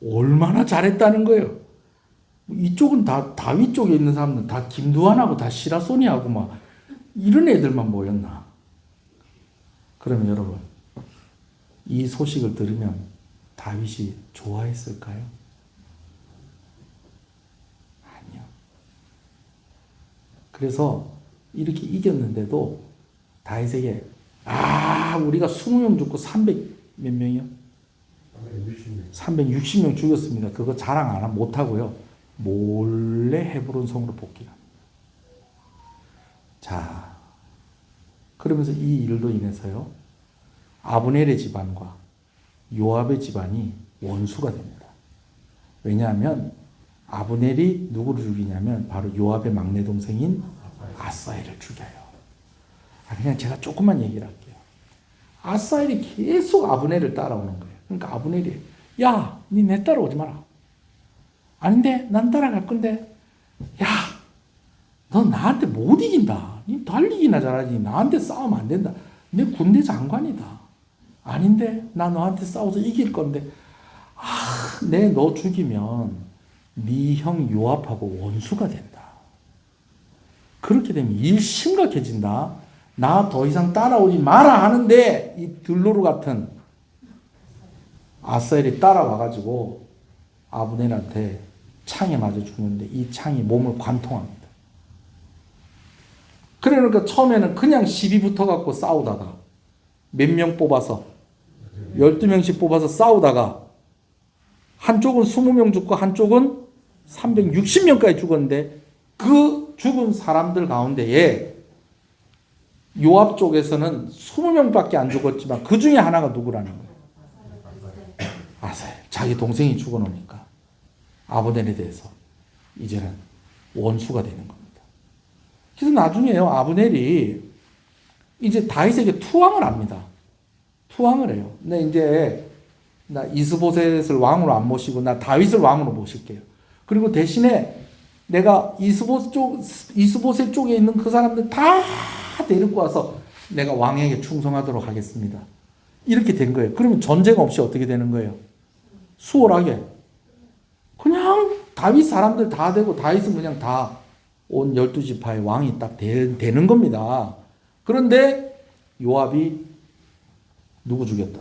A: 얼마나 잘했다는 거예요. 이쪽은 다 다윗 쪽에 있는 사람들은 다 김두한하고 다 시라소니하고 막 이런 애들만 모였나. 그러면 여러분 이 소식을 들으면 다윗이 좋아했을까요? 아니요. 그래서 이렇게 이겼는데도 다윗에게 우리가 20명 죽고 300 몇 명이요? 360명 죽였습니다. 그거 자랑 안 못하고요. 몰래 헤브론 성으로 복귀합니다. 자, 그러면서 이 일로 인해서요, 아브넬의 집안과 요압의 집안이 원수가 됩니다. 왜냐하면 아브넬이 누구를 죽이냐면 바로 요압의 막내 동생인 아사엘을 죽여요. 그냥 제가 조금만 얘기를 할게요. 아사엘이 계속 아브넬을 따라오는 거예요. 그러니까 아브넬이 야, 니 내 따라오지 마라. 아닌데 난 따라갈 건데, 야, 너 나한테 못 이긴다. 니 달리기나 잘하지. 나한테 싸우면 안 된다. 내 군대 장관이다. 아닌데 나 너한테 싸워서 이길 건데, 내 너 죽이면 네 형 요압하고 원수가 된다. 그렇게 되면 일 심각해진다. 나 더 이상 따라오지 마라 하는데 이 들로르 같은 아사엘이 따라와가지고 아브넬한테 창에 맞아 죽는데 이 창이 몸을 관통합니다. 그러니까 처음에는 그냥 시비 붙어갖고 싸우다가 몇 명 뽑아서 12명씩 뽑아서 싸우다가 한쪽은 20명 죽고 한쪽은 360명까지 죽었는데, 그 죽은 사람들 가운데에 요압 쪽에서는 20명밖에 안 죽었지만 그 중에 하나가 누구라는 거예요? 아사엘. 자기 동생이 죽어놓으니까 아브넬에 대해서 이제는 원수가 되는 겁니다. 그래서 나중에요, 아브넬이 이제 다윗에게 투항을 합니다. 투항을 해요. 근데 이제 나 이스보셋을 왕으로 안 모시고 나 다윗을 왕으로 모실게요. 그리고 대신에 내가 이스보셋 쪽에 있는 그 사람들 다 데리고 와서 내가 왕에게 충성하도록 하겠습니다. 이렇게 된 거예요. 그러면 전쟁 없이 어떻게 되는 거예요? 수월하게. 그냥 다윗 사람들 다 되고 다윗은 그냥 다 온 12지파의 왕이 딱 되는 겁니다. 그런데 요압이 누구 죽였다?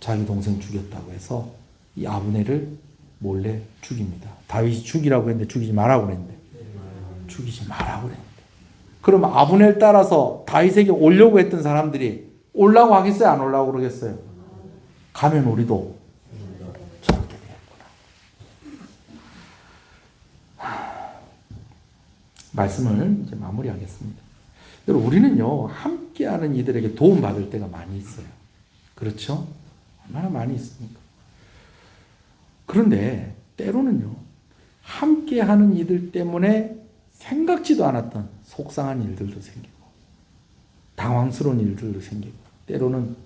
A: 자기 동생 죽였다고 해서 이 아브넬을 몰래 죽입니다. 다윗이 죽이라고 했는데 죽이지 말라고 그랬는데 죽이지 말라고 그랬는데 그럼 아브넬 따라서 다윗에게 오려고 했던 사람들이 오려고 하겠어요? 안 오려고 그러겠어요? 가면 우리도 저렇게 되겠구나. 말씀을 이제 마무리하겠습니다. 여러분, 우리는요, 함께하는 이들에게 도움받을 때가 많이 있어요. 그렇죠? 얼마나 많이 있습니까? 그런데 때로는요, 함께하는 이들 때문에 생각지도 않았던 속상한 일들도 생기고, 당황스러운 일들도 생기고, 때로는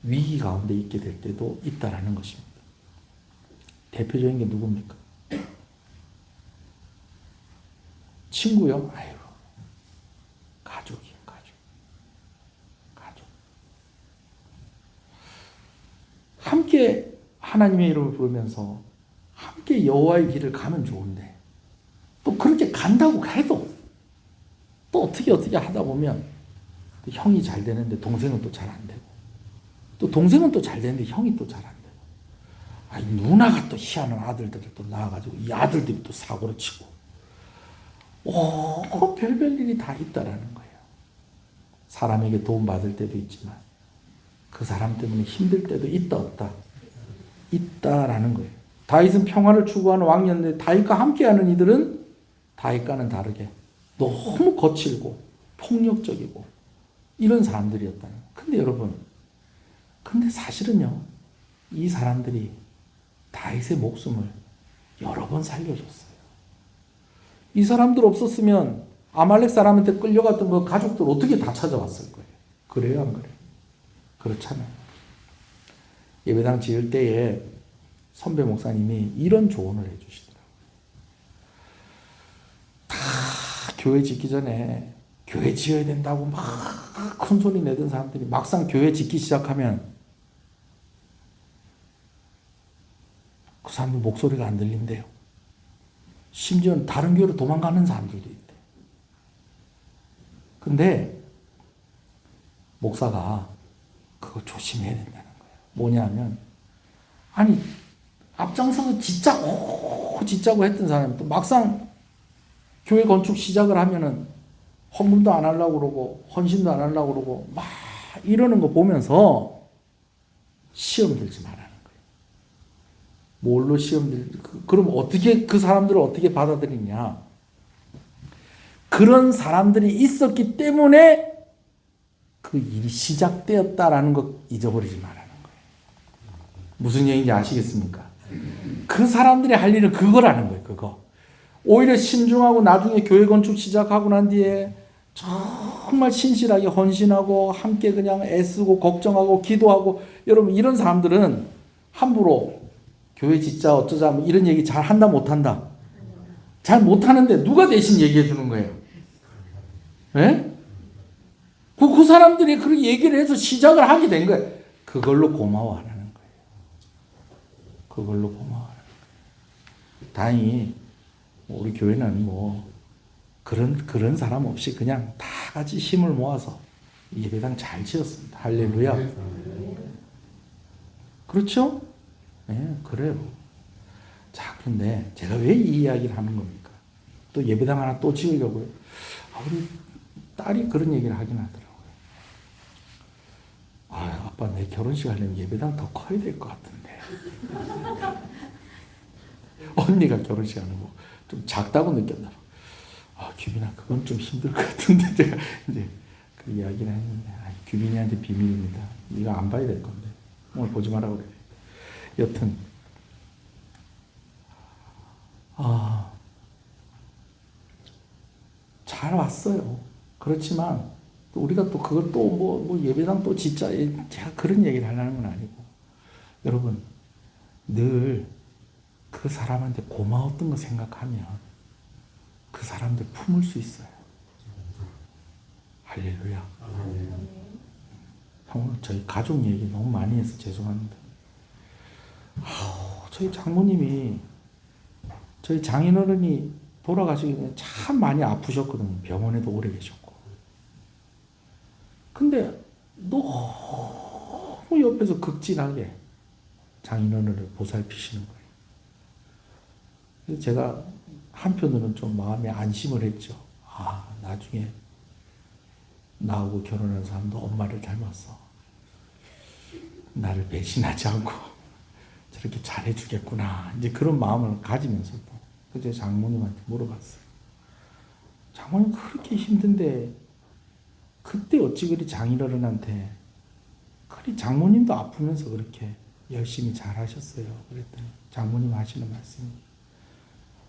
A: 위기 가운데 있게 될 때도 있다라는 것입니다. 대표적인 게 누굽니까? 친구요? 아이고, 가족이요, 가족. 함께 하나님의 이름을 부르면서 함께 여호와의 길을 가면 좋은데 또 그렇게 간다고 해도 또 어떻게 하다 보면 형이 잘 되는데 동생은 또 잘 안 되고 또 동생은 또 잘 되는데 형이 또 잘 안 되고 아니 누나가 또 희한한 아들들을 또 낳아가지고 이 아들들이 또 사고를 치고 별별 일이 다 있다라는 거예요. 사람에게 도움받을 때도 있지만 그 사람 때문에 힘들 때도 있다 없다? 있다라는 거예요. 다윗은 평화를 추구하는 왕이었는데 다윗과 함께하는 이들은 다윗과는 다르게 너무 거칠고 폭력적이고 이런 사람들이었다는 거예요. 근데 여러분, 근데 사실은요, 이 사람들이 다윗의 목숨을 여러 번 살려줬어요. 이 사람들 없었으면 아말렉 사람한테 끌려갔던 그 가족들 어떻게 다 찾아왔을 거예요. 그래요, 안 그래요? 그렇잖아요. 예배당 지을 때에 선배 목사님이 이런 조언을 해주시더라고요. 다 교회 짓기 전에 교회 지어야 된다고 막 큰 소리 내던 사람들이 막상 교회 짓기 시작하면 그 사람들 목소리가 안 들린대요. 심지어는 다른 교회로 도망가는 사람들도 있대. 근데 목사가 그거 조심해야 된다는 거예요. 뭐냐면 아니 앞장서서 짓자고 했던 사람이 또 막상 교회 건축 시작을 하면은 헌금도 안 하려고 그러고 헌신도 안 하려고 그러고 막 이러는 거 보면서 시험 들지 말라는 거예요. 뭘로 시험 그럼 어떻게 그 사람들을 어떻게 받아들이냐? 그런 사람들이 있었기 때문에 그 일이 시작되었다라는 거 잊어버리지 말라는 거예요. 무슨 얘기인지 아시겠습니까? 그 사람들이 할 일은 그거라는 거예요. 그거. 오히려 신중하고 나중에 교회 건축 시작하고 난 뒤에 정말 신실하게 헌신하고 함께 그냥 애쓰고 걱정하고 기도하고 여러분 이런 사람들은 함부로 교회 짓자 어쩌자 뭐 이런 얘기 잘 한다 못한다? 잘 못하는데 누가 대신 얘기해 주는 거예요? 예? 그 사람들이 그렇게 얘기를 해서 시작을 하게 된 거예요. 그걸로 고마워하라는 거예요. 그걸로 고마워하라는 거예요. 다행히 우리 교회는 뭐 그런 사람 없이 그냥 다 같이 힘을 모아서 예배당 잘 지었습니다. 할렐루야. 그렇죠? 네, 그래요. 자, 그런데 제가 왜 이 이야기를 하는 겁니까? 또 예배당 하나 또 지으려고요. 우리 딸이 그런 얘기를 하긴 하더라고요. 아빠 내 결혼식 하려면 예배당 더 커야 될 것 같은데. 언니가 결혼식 하는 거 좀 작다고 느꼈나 봐. 규빈아 그건 좀 힘들 것 같은데 제가 이제 그 이야기를 했는데 규빈이한테 비밀입니다. 네가 안 봐야 될 건데 오늘 보지 말라고 그래. 여튼 잘 왔어요. 그렇지만 또 우리가 또 그걸 또 뭐 예배당 또 진짜 제가 그런 얘기를 하려는 건 아니고 여러분 늘 그 사람한테 고마웠던 거 생각하면 그 사람들 품을 수 있어요. 할렐루야. 오늘 저희 가족 얘기 너무 많이 해서 죄송합니다. 저희 장모님이, 저희 장인어른이 돌아가시기 전에 참 많이 아프셨거든요. 병원에도 오래 계셨고. 근데 너무 옆에서 극진하게 장인어른을 보살피시는 거예요. 그래서 제가 한편으로는 좀 마음에 안심을 했죠. 아, 나중에 나하고 결혼한 사람도 엄마를 닮았어. 나를 배신하지 않고 저렇게 잘해주겠구나. 이제 그런 마음을 가지면서도. 그래서 장모님한테 물어봤어요. 장모님 그렇게 힘든데 그때 어찌 그리 장인어른한테, 그리 장모님도 아프면서 그렇게 열심히 잘하셨어요. 그랬더니 장모님 하시는 말씀이,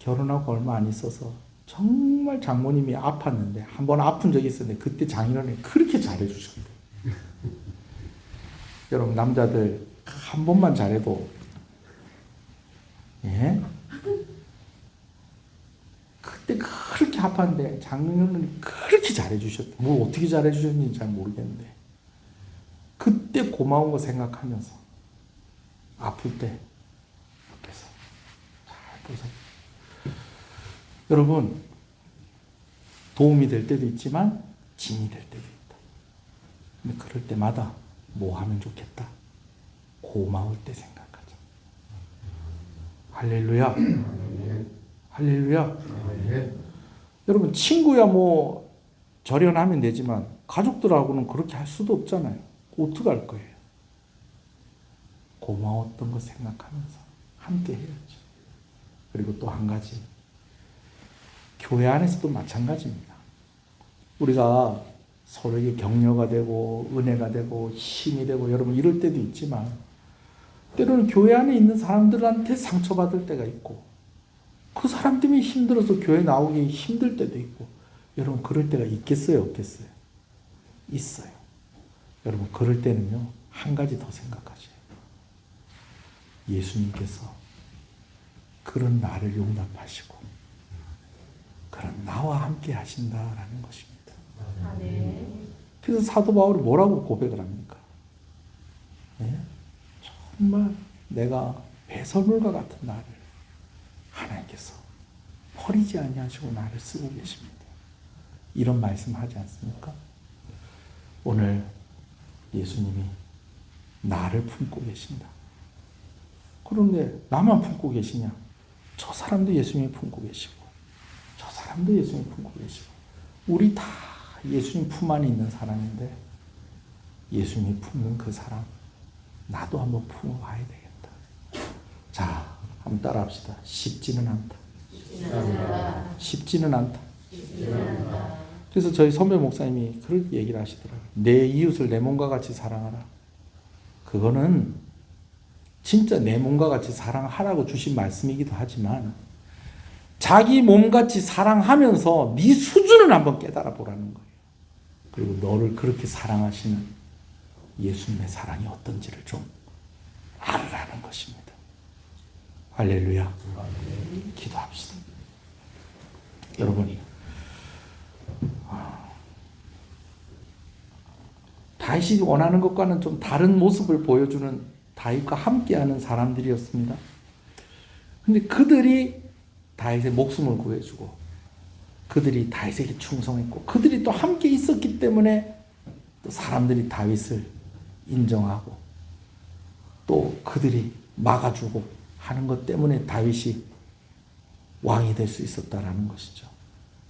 A: 결혼하고 얼마 안 있어서 정말 장모님이 아팠는데, 한 번 아픈 적이 있었는데 그때 장인어른이 그렇게 잘해주셨대요. 여러분, 남자들 한 번만 잘해도, 예? 그때 그렇게 아팠는데 장인어른이 그렇게 잘해주셨대요. 뭐 어떻게 잘해주셨는지 잘 모르겠는데 그때 고마운 거 생각하면서 아플 때 옆에서 잘 보세요. 여러분, 도움이 될 때도 있지만 짐이 될 때도 있다. 근데 그럴 때마다 뭐 하면 좋겠다? 고마울 때 생각하자. 할렐루야. 할렐루야. 여러분, 친구야 뭐 절연하면 되지만 가족들하고는 그렇게 할 수도 없잖아요. 어떻게 할 거예요? 고마웠던 거 생각하면서 함께 해야죠. 그리고 또 한 가지, 교회 안에서도 마찬가지입니다. 우리가 서로에게 격려가 되고 은혜가 되고 힘이 되고 여러분 이럴 때도 있지만, 때로는 교회 안에 있는 사람들한테 상처받을 때가 있고, 그 사람 때문에 힘들어서 교회 나오기 힘들 때도 있고, 여러분 그럴 때가 있겠어요, 없겠어요? 있어요. 여러분 그럴 때는요, 한 가지 더 생각하세요. 예수님께서 그런 나를 용납하시고 그런 나와 함께 하신다라는 것입니다. 그래서 사도 바울이 뭐라고 고백을 합니까? 네? 정말 내가 배설물과 같은 나를 하나님께서 버리지 아니하시고 나를 쓰고 계십니다. 이런 말씀하지 않습니까? 오늘 예수님이 나를 품고 계신다. 그런데 나만 품고 계시냐? 저 사람도 예수님이 품고 계시고 저 사람도 예수님이 품고 계시고 우리 다 예수님 품 안에 있는 사람인데, 예수님이 품는 그 사람 나도 한번 품어봐야 되겠다. 자, 한번 따라합시다. 쉽지는 않다. 쉽지는 않다. 그래서 저희 선배 목사님이 그런 얘기를 하시더라고요. 내 이웃을 내 몸과 같이 사랑하라. 그거는 진짜 내 몸과 같이 사랑하라고 주신 말씀이기도 하지만, 자기 몸같이 사랑하면서 네 수준을 한번 깨달아 보라는 거예요. 그리고 너를 그렇게 사랑하시는 예수님의 사랑이 어떤지를 좀 알으라는 것입니다. 할렐루야. 기도합시다. 여러분, 다윗이 원하는 것과는 좀 다른 모습을 보여주는 다윗과 함께하는 사람들이었습니다. 근데 그들이 다윗의 목숨을 구해주고, 그들이 다윗에게 충성했고, 그들이 또 함께 있었기 때문에 또 사람들이 다윗을 인정하고, 또 그들이 막아주고 하는 것 때문에 다윗이 왕이 될 수 있었다라는 것이죠.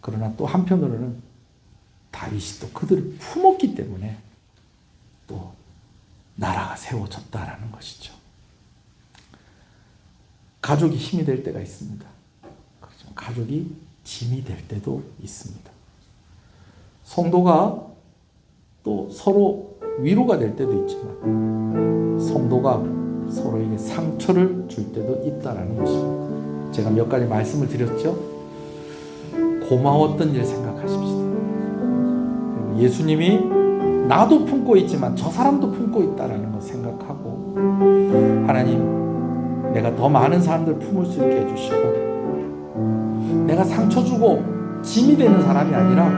A: 그러나 또 한편으로는 다윗이 또 그들을 품었기 때문에 또 나라가 세워졌다라는 것이죠. 가족이 힘이 될 때가 있습니다. 그렇죠. 가족이 짐이 될 때도 있습니다. 성도가 또 서로 위로가 될 때도 있지만, 성도가 서로에게 상처를 줄 때도 있다라는 것입니다. 제가 몇 가지 말씀을 드렸죠. 고마웠던 일 생각하십시다. 예수님이 나도 품고 있지만 저 사람도 품고 있다라는 거 생각하고, 하나님, 내가 더 많은 사람들 품을 수 있게 해주시고, 내가 상처 주고 짐이 되는 사람이 아니라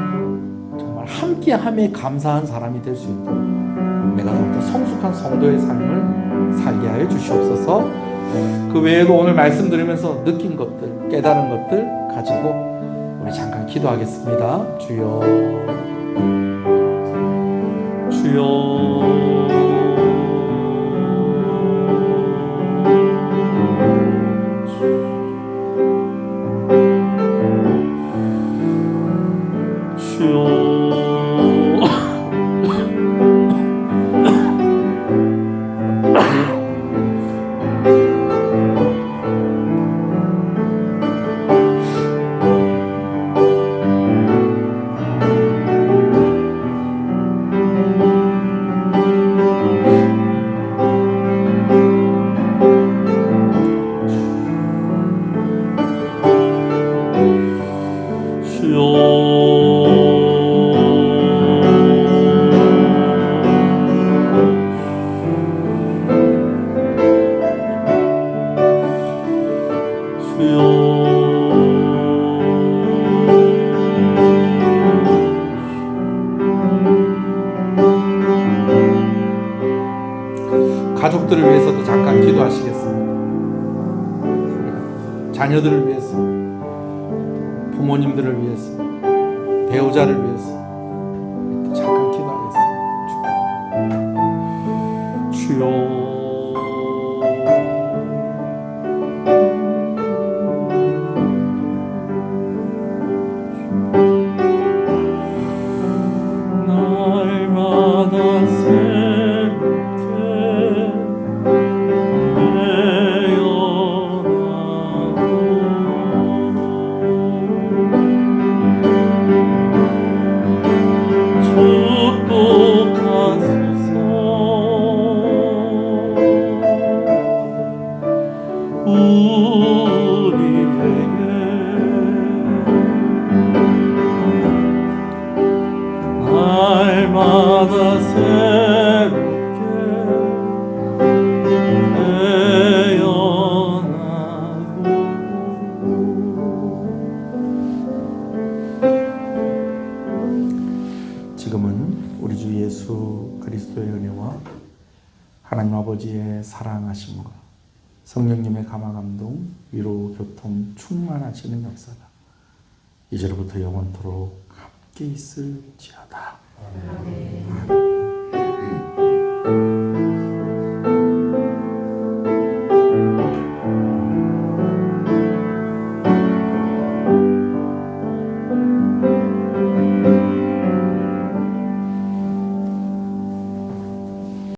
A: 정말 함께함에 감사한 사람이 될 수 있도록 내가 더욱더 성숙한 성도의 삶을 살게 하여 주시옵소서. 그 외에도 오늘 말씀 들으면서 느낀 것들, 깨달은 것들 가지고 우리 잠깐 기도하겠습니다. 주여, 주여, 가족들을 위해서도 잠깐 기도하시겠습니다. 자녀들을 위해서, 부모님들을 위해서, 배우자를 위해서 또 잠깐 기도하겠습니다. 주여, 날마다 새롭게 태어나고 지금은 우리 주 예수 그리스도의 은혜와 하나님 아버지의 사랑하심과 성령님의 감화감동, 위로, 교통, 충만하시는 역사가 이제로부터 영원토록 함께 있을지어다. 아멘.